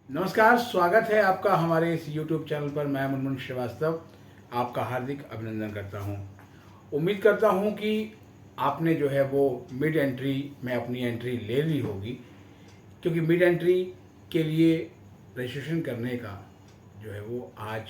नमस्कार, स्वागत है आपका हमारे इस YouTube चैनल पर। मैं मुनमुन श्रीवास्तव आपका हार्दिक अभिनंदन करता हूं। उम्मीद करता हूं कि आपने जो है वो मिड एंट्री में अपनी एंट्री ले ली होगी, क्योंकि मिड एंट्री के लिए रजिस्ट्रेशन करने का जो है वो आज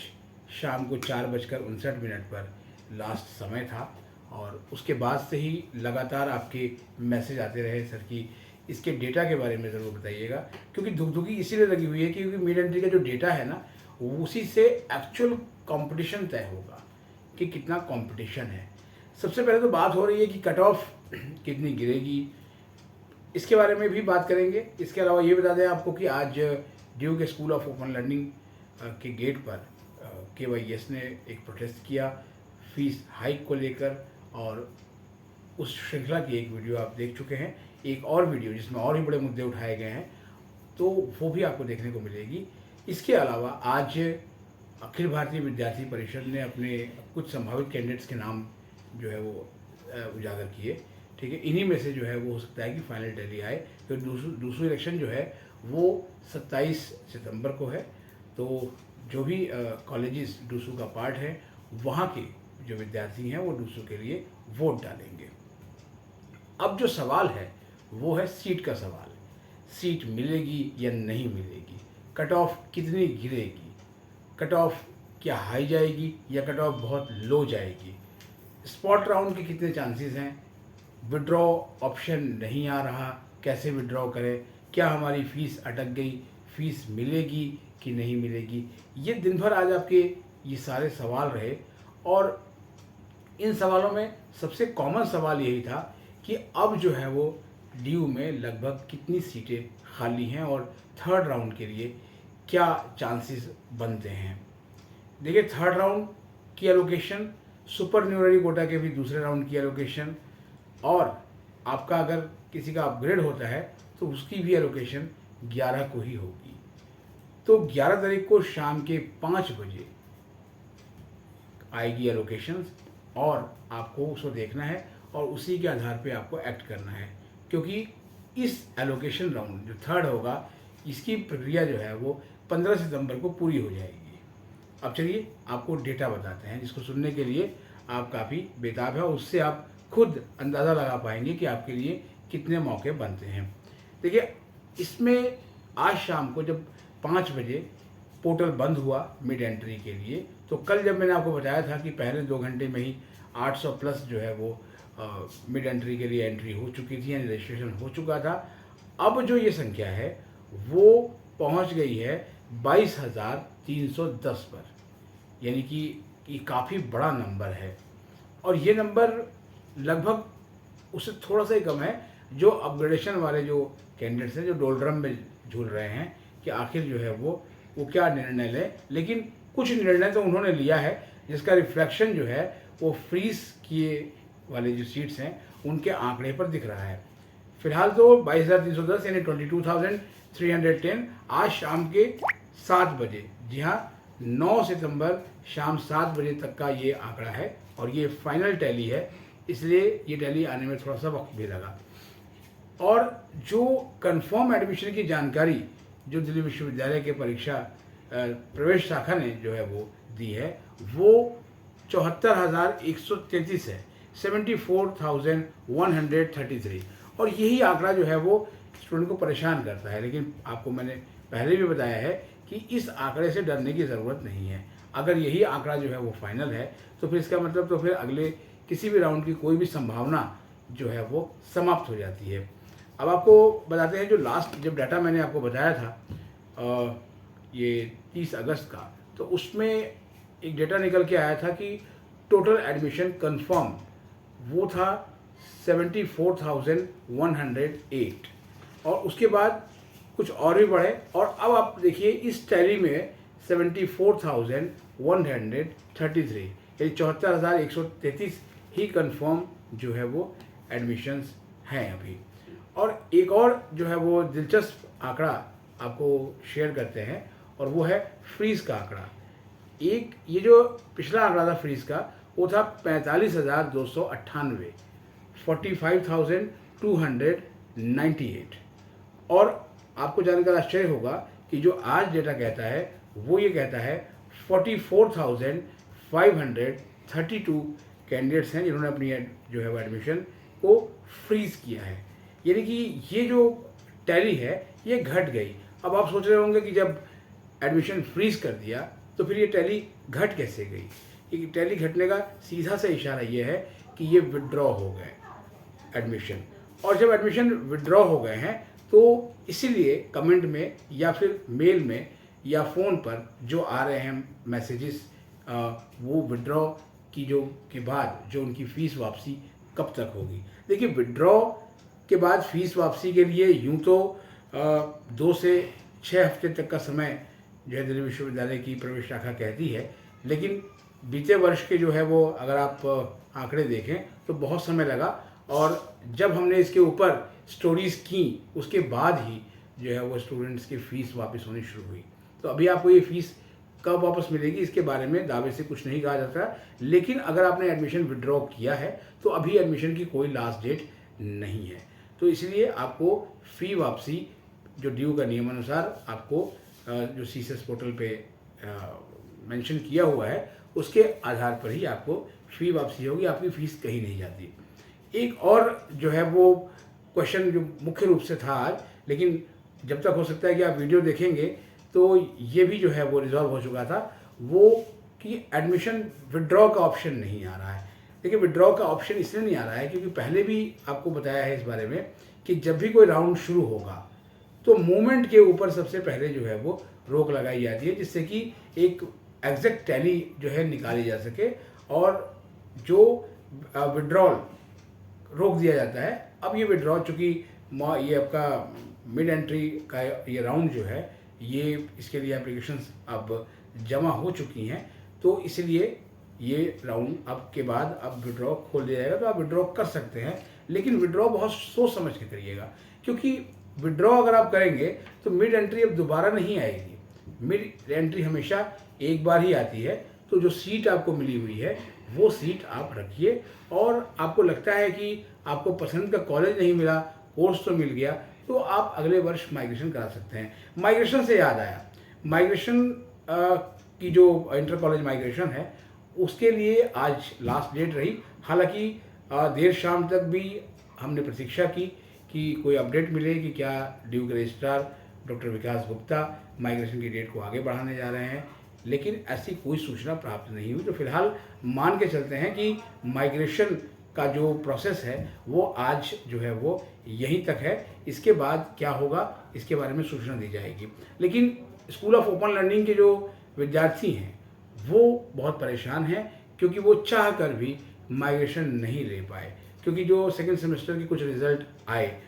शाम को 4:59 पर लास्ट समय था। और उसके बाद से ही लगातार आपके मैसेज आते रहे, सर कि इसके डेटा के बारे में ज़रूर बताइएगा, क्योंकि धुकधुकी इसीलिए लगी हुई है क्योंकि मिड एंट्री का जो डेटा है ना, उसी से एक्चुअल कंपटीशन तय होगा कि कितना कंपटीशन है। सबसे पहले तो बात हो रही है कि कट ऑफ कितनी गिरेगी, इसके बारे में भी बात करेंगे। इसके अलावा ये बता दें आपको कि आज ड्यू के स्कूल ऑफ ओपन लर्निंग के गेट पर KYS ने एक प्रोटेस्ट किया फीस हाइक को लेकर, और उस श्रृंखला की एक वीडियो आप देख चुके हैं। एक और वीडियो जिसमें और भी बड़े मुद्दे उठाए गए हैं, तो वो भी आपको देखने को मिलेगी। इसके अलावा आज अखिल भारतीय विद्यार्थी परिषद ने अपने कुछ संभावित कैंडिडेट्स के नाम जो है वो उजागर किए। ठीक है, इन्हीं में से जो है वो हो सकता है कि फाइनल टैली आए। फिर दूसरी इलेक्शन जो है वो 27 सितंबर को है। तो जो भी कॉलेजेस डूसू का पार्ट है, वहाँ के जो विद्यार्थी हैं वो डूसू के लिए वोट डालेंगे। अब जो सवाल है वो है सीट का सवाल। सीट मिलेगी या नहीं मिलेगी, कट ऑफ कितनी गिरेगी, कट ऑफ क्या हाई जाएगी या कट ऑफ बहुत लो जाएगी, स्पॉट राउंड के कितने चांसेस हैं, विड्रॉ ऑप्शन नहीं आ रहा, कैसे विड्रॉ करें, क्या हमारी फ़ीस अटक गई, फ़ीस मिलेगी कि नहीं मिलेगी। ये दिन भर आज आपके ये सारे सवाल रहे। और इन सवालों में सबसे कॉमन सवाल यही था कि अब जो है वो ड्यू में लगभग कितनी सीटें खाली हैं और थर्ड राउंड के लिए क्या चांसेस बनते हैं। देखिए, थर्ड राउंड की एलोकेशन, सुपर न्यूमरी कोटा के भी दूसरे राउंड की एलोकेशन, और आपका अगर किसी का अपग्रेड होता है तो उसकी भी एलोकेशन 11 को ही होगी। तो 11 तारीख को शाम के 5 बजे आएगी एलोकेशंस, और आपको उसको देखना है और उसी के आधार पे आपको एक्ट करना है, क्योंकि इस एलोकेशन राउंड जो थर्ड होगा, इसकी प्रक्रिया जो है वो 15 सितंबर को पूरी हो जाएगी। अब चलिए आपको डेटा बताते हैं, जिसको सुनने के लिए आप काफ़ी बेताब है, और उससे आप खुद अंदाज़ा लगा पाएंगे कि आपके लिए कितने मौके बनते हैं। देखिए, इसमें आज शाम को जब 5 बजे पोर्टल बंद हुआ मिड एंट्री के लिए, तो कल जब मैंने आपको बताया था कि पहले 2 घंटे में ही 800 प्लस जो है वो मिड एंट्री के लिए एंट्री हो चुकी थी, यानी रजिस्ट्रेशन हो चुका था। अब जो ये संख्या है वो पहुंच गई है 22,310 पर, यानी कि ये काफ़ी बड़ा नंबर है। और ये नंबर लगभग उससे थोड़ा सा ही कम है जो अपग्रेडेशन वाले जो कैंडिडेट्स हैं, जो डोलड्रम में झूल रहे हैं कि आखिर जो है वो क्या निर्णय लें। लेकिन कुछ निर्णय तो उन्होंने लिया है, जिसका रिफ्लेक्शन जो है वो फ्रीज किए वाले जो सीट्स हैं उनके आंकड़े पर दिख रहा है। फिलहाल तो 22,310 यानी 22,310 आज शाम के 7 बजे, जी हाँ 9 सितंबर शाम 7 बजे तक का ये आंकड़ा है, और ये फाइनल टैली है, इसलिए ये टैली आने में थोड़ा सा वक्त भी लगा। और जो कंफर्म एडमिशन की जानकारी जो दिल्ली विश्वविद्यालय के परीक्षा प्रवेश शाखा ने जो है वो दी है, वो 74,133 है, 74,133। और यही आंकड़ा जो है वो स्टूडेंट को परेशान करता है। लेकिन आपको मैंने पहले भी बताया है कि इस आंकड़े से डरने की ज़रूरत नहीं है। अगर यही आंकड़ा जो है वो फाइनल है, तो फिर इसका मतलब तो फिर अगले किसी भी राउंड की कोई भी संभावना जो है वो समाप्त हो जाती है। अब आपको बताते हैं, जो लास्ट जब डाटा मैंने आपको बताया था ये 30 अगस्त का, तो उसमें एक डेटा निकल के आया था कि टोटल एडमिशन कंफर्म वो था 74,108, और उसके बाद कुछ और भी बढ़े, और अब आप देखिए इस टैली में 74,133 यानी 74,133 ही कंफर्म जो है वो एडमिशन्स हैं अभी। और एक और जो है वो दिलचस्प आंकड़ा आपको शेयर करते हैं, और वो है फ्रीज का आंकड़ा। एक ये जो पिछला आंकड़ा था फ्रीज का, वो था 45,298, 45,298। और आपको जानकर आश्चर्य होगा कि जो आज डेटा कहता है वो ये कहता है 44,532 कैंडिडेट्स हैं जिन्होंने अपनी जो है वो एडमिशन को फ्रीज किया है। यानी कि ये जो टैली है ये घट गई। अब आप सोच रहे होंगे कि जब एडमिशन फ्रीज कर दिया तो फिर ये टैली घट कैसे गई। ये टैली घटने का सीधा सा इशारा ये है कि ये विड्रॉ हो गए एडमिशन, और जब एडमिशन विड्रॉ हो गए हैं तो इसीलिए कमेंट में या फिर मेल में या फ़ोन पर जो आ रहे हैं मैसेजेस वो विड्रॉ की जो के बाद जो उनकी फ़ीस वापसी कब तक होगी। देखिए, विड्रॉ के बाद फ़ीस वापसी के लिए यूं तो 2 से 6 हफ्ते तक का समय जो है दिल्ली विश्वविद्यालय की प्रवेश शाखा कहती है, लेकिन बीते वर्ष के जो है वो अगर आप आंकड़े देखें तो बहुत समय लगा, और जब हमने इसके ऊपर स्टोरीज़ की उसके बाद ही जो है वो स्टूडेंट्स की फ़ीस वापस होनी शुरू हुई। तो अभी आपको ये फ़ीस कब वापस मिलेगी इसके बारे में दावे से कुछ नहीं कहा जाता, लेकिन अगर आपने एडमिशन विड्रॉ किया है तो अभी एडमिशन की कोई लास्ट डेट नहीं है। तो इसलिए आपको फ़ी वापसी जो ड्यू का नियमानुसार आपको जो सीसेस पोर्टल पे मेंशन किया हुआ है उसके आधार पर ही आपको फ़ी वापसी होगी, आपकी फ़ीस कहीं नहीं जाती। एक और जो है वो क्वेश्चन जो मुख्य रूप से था आज, लेकिन जब तक हो सकता है कि आप वीडियो देखेंगे तो ये भी जो है वो रिजॉल्व हो चुका था, वो कि एडमिशन विड्रॉ का ऑप्शन नहीं आ रहा है। देखिए, विड्रॉ का ऑप्शन इसलिए नहीं आ रहा है क्योंकि पहले भी आपको बताया है इस बारे में कि जब भी कोई राउंड शुरू होगा तो मूवमेंट के ऊपर सबसे पहले जो है वो रोक लगाई जाती है, जिससे कि एक एग्जैक्ट टैली जो है निकाली जा सके और जो विड्रॉल रोक दिया जाता है। अब ये विड्रॉ चूँकि ये आपका मिड एंट्री का ये राउंड जो है ये इसके लिए एप्लीकेशंस अब जमा हो चुकी हैं, तो इसलिए ये राउंड अब के बाद अब विड्रॉ खोल दिया जाएगा। तो आप विड्रॉ कर सकते हैं, लेकिन विड्रॉ बहुत सोच समझ के करिएगा, क्योंकि विड्रॉ अगर आप करेंगे तो मिड एंट्री अब दोबारा नहीं आएगी। मिड एंट्री हमेशा एक बार ही आती है। तो जो सीट आपको मिली हुई है वो सीट आप रखिए, और आपको लगता है कि आपको पसंद का कॉलेज नहीं मिला, कोर्स तो मिल गया, तो आप अगले वर्ष माइग्रेशन करा सकते हैं। माइग्रेशन से याद आया, माइग्रेशन की जो इंटर कॉलेज माइग्रेशन है उसके लिए आज लास्ट डेट रही। हालांकि देर शाम तक भी हमने प्रतीक्षा की कि कोई अपडेट मिले कि क्या ड्यू के रजिस्ट्रार डॉक्टर विकास गुप्ता माइग्रेशन की डेट को आगे बढ़ाने जा रहे हैं, लेकिन ऐसी कोई सूचना प्राप्त नहीं हुई। तो फिलहाल मान के चलते हैं कि माइग्रेशन का जो प्रोसेस है वो आज जो है वो यहीं तक है। इसके बाद क्या होगा इसके बारे में सूचना दी जाएगी। लेकिन स्कूल ऑफ ओपन लर्निंग के जो विद्यार्थी हैं वो बहुत परेशान हैं, क्योंकि वो चाह कर भी माइग्रेशन नहीं ले पाए, क्योंकि जो सेकेंड सेमेस्टर के कुछ रिजल्ट आए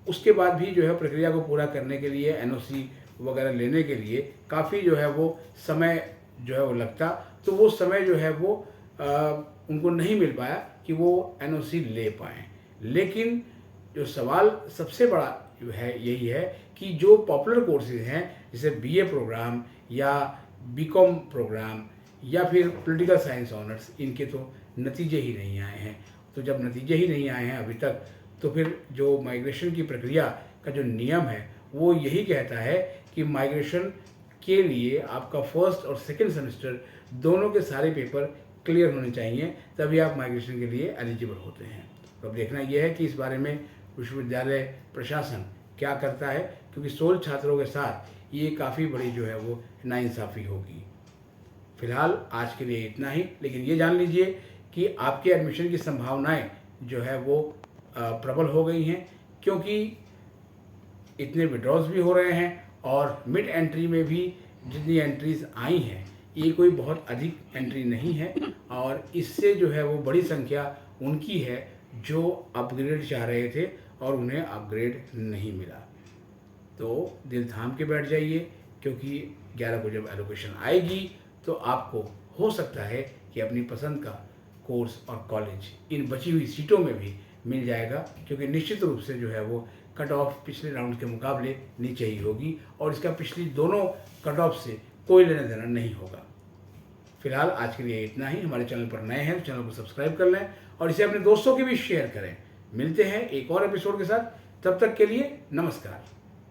उसके बाद भी जो है प्रक्रिया को पूरा करने के लिए NOC वगैरह लेने के लिए काफ़ी जो है वो समय जो है वो लगता, तो वो समय जो है वो उनको नहीं मिल पाया कि वो NOC ले पाएँ। लेकिन जो सवाल सबसे बड़ा जो है यही है कि जो पॉपुलर कोर्सेज हैं जैसे BA प्रोग्राम या BCom प्रोग्राम या फिर पॉलिटिकल साइंस ऑनर्स, इनके तो नतीजे ही नहीं आए हैं। तो जब नतीजे ही नहीं आए हैं अभी तक, तो फिर जो माइग्रेशन की प्रक्रिया का जो नियम है वो यही कहता है कि माइग्रेशन के लिए आपका फर्स्ट और सेकंड सेमेस्टर दोनों के सारे पेपर क्लियर होने चाहिए, तभी आप माइग्रेशन के लिए एलिजिबल होते हैं। तो अब देखना यह है कि इस बारे में विश्वविद्यालय प्रशासन क्या करता है, क्योंकि 16 छात्रों के साथ ये काफ़ी बड़ी जो है वो नाइंसाफ़ी होगी। फिलहाल आज के लिए इतना ही, लेकिन ये जान लीजिए कि आपके एडमिशन की संभावनाएं जो है वो प्रबल हो गई हैं, क्योंकि इतने विड्रॉज भी हो रहे हैं और मिड एंट्री में भी जितनी एंट्रीज आई हैं ये कोई बहुत अधिक एंट्री नहीं है, और इससे जो है वो बड़ी संख्या उनकी है जो अपग्रेड चाह रहे थे और उन्हें अपग्रेड नहीं मिला। तो दिल थाम के बैठ जाइए, क्योंकि 11 को जब एलोकेशन आएगी तो आपको हो सकता है कि अपनी पसंद का कोर्स और कॉलेज इन बची हुई सीटों में भी मिल जाएगा, क्योंकि निश्चित रूप से जो है वो कट ऑफ पिछले राउंड के मुकाबले नीचे ही होगी और इसका पिछली दोनों कट ऑफ से कोई लेना देना नहीं होगा। फिलहाल आज के लिए इतना ही। हमारे चैनल पर नए हैं तो चैनल को सब्सक्राइब कर लें और इसे अपने दोस्तों के भी शेयर करें। मिलते हैं एक और एपिसोड के साथ, तब तक के लिए नमस्कार।